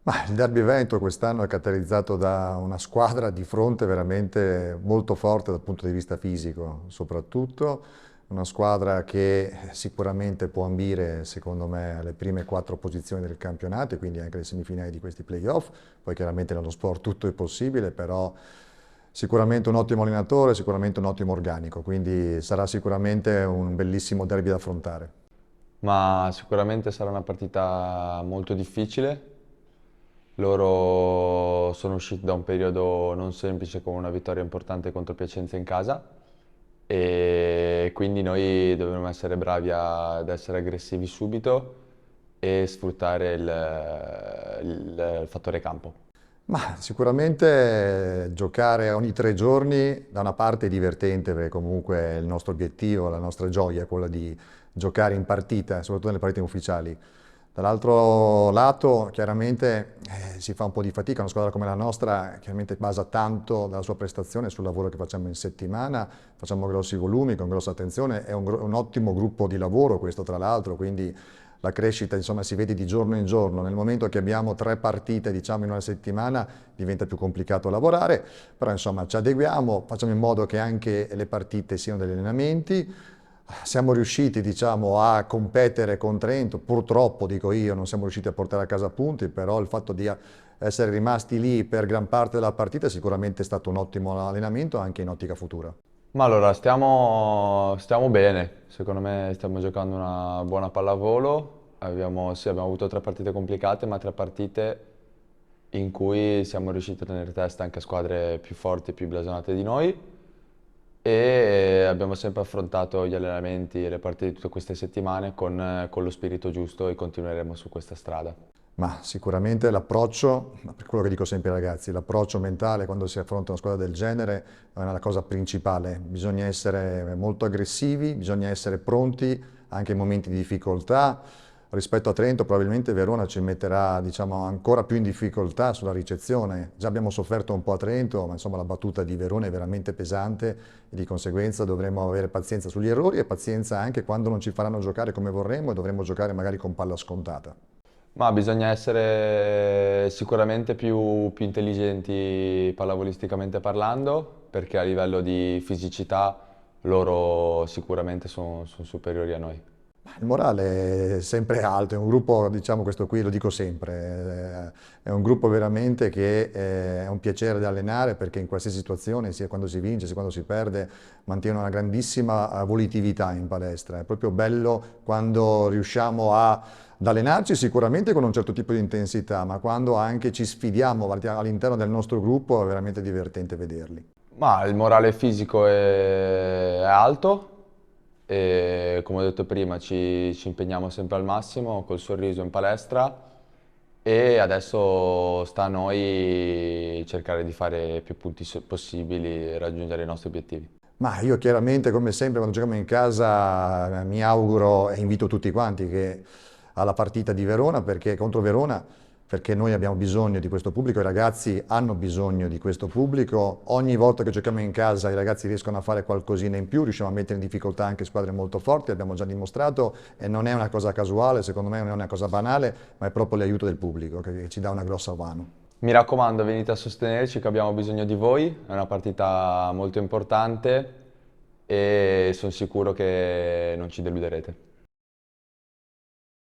Ma il Derby Veneto quest'anno è caratterizzato da una squadra di fronte veramente molto forte dal punto di vista fisico, soprattutto una squadra che sicuramente può ambire, secondo me, alle prime quattro posizioni del campionato e quindi anche alle semifinali di questi playoff. Poi chiaramente nello sport tutto è possibile, però sicuramente un ottimo allenatore, sicuramente un ottimo organico, quindi sarà sicuramente un bellissimo derby da affrontare. Ma sicuramente sarà una partita molto difficile. Loro sono usciti da un periodo non semplice con una vittoria importante contro Piacenza in casa e quindi noi dovremo essere bravi ad essere aggressivi subito e sfruttare il fattore campo. Ma sicuramente giocare ogni 3 giorni da una parte è divertente perché comunque il nostro obiettivo, la nostra gioia è quella di giocare in partita, soprattutto nelle partite ufficiali. Dall'altro lato chiaramente si fa un po' di fatica, una squadra come la nostra chiaramente basa tanto dalla sua prestazione sul lavoro che facciamo in settimana, facciamo grossi volumi con grossa attenzione, è un ottimo gruppo di lavoro questo tra l'altro, quindi la crescita insomma, si vede di giorno in giorno. Nel momento che abbiamo 3 partite diciamo, in una settimana diventa più complicato lavorare, però insomma ci adeguiamo, facciamo in modo che anche le partite siano degli allenamenti. Siamo riusciti diciamo, a competere con Trento, purtroppo dico io, non siamo riusciti a portare a casa punti, però il fatto di essere rimasti lì per gran parte della partita è sicuramente stato un ottimo allenamento anche in ottica futura. Ma allora, stiamo bene, secondo me stiamo giocando una buona pallavolo, sì, abbiamo avuto 3 partite complicate, ma 3 partite in cui siamo riusciti a tenere testa anche a squadre più forti e più blasonate di noi e abbiamo sempre affrontato gli allenamenti e le partite di tutte queste settimane con lo spirito giusto e continueremo su questa strada. Ma sicuramente l'approccio, per quello che dico sempre ai ragazzi, l'approccio mentale quando si affronta una squadra del genere è una cosa principale. Bisogna essere molto aggressivi, bisogna essere pronti anche in momenti di difficoltà. Rispetto a Trento probabilmente Verona ci metterà diciamo, ancora più in difficoltà sulla ricezione. Già abbiamo sofferto un po' a Trento, ma insomma la battuta di Verona è veramente pesante e di conseguenza dovremo avere pazienza sugli errori e pazienza anche quando non ci faranno giocare come vorremmo e dovremo giocare magari con palla scontata. Ma bisogna essere sicuramente più intelligenti pallavolisticamente parlando, perché a livello di fisicità loro sicuramente sono superiori a noi. Il morale è sempre alto, è un gruppo, diciamo questo qui lo dico sempre, è un gruppo veramente che è un piacere da allenare perché in qualsiasi situazione, sia quando si vince sia quando si perde, mantiene una grandissima volitività in palestra. È proprio bello quando riusciamo ad allenarci sicuramente con un certo tipo di intensità, ma quando anche ci sfidiamo all'interno del nostro gruppo è veramente divertente vederli. Ma il morale fisico è alto e come ho detto prima ci impegniamo sempre al massimo col sorriso in palestra e adesso sta a noi cercare di fare più punti possibili e raggiungere i nostri obiettivi. Ma io chiaramente, come sempre, quando giochiamo in casa mi auguro e invito tutti quanti che alla partita di Verona, perché contro Verona, perché noi abbiamo bisogno di questo pubblico, i ragazzi hanno bisogno di questo pubblico. Ogni volta che giochiamo in casa i ragazzi riescono a fare qualcosina in più, riusciamo a mettere in difficoltà anche squadre molto forti, abbiamo già dimostrato e non è una cosa casuale, secondo me non è una cosa banale, ma è proprio l'aiuto del pubblico che ci dà una grossa mano. Mi raccomando, venite a sostenerci che abbiamo bisogno di voi, è una partita molto importante e sono sicuro che non ci deluderete.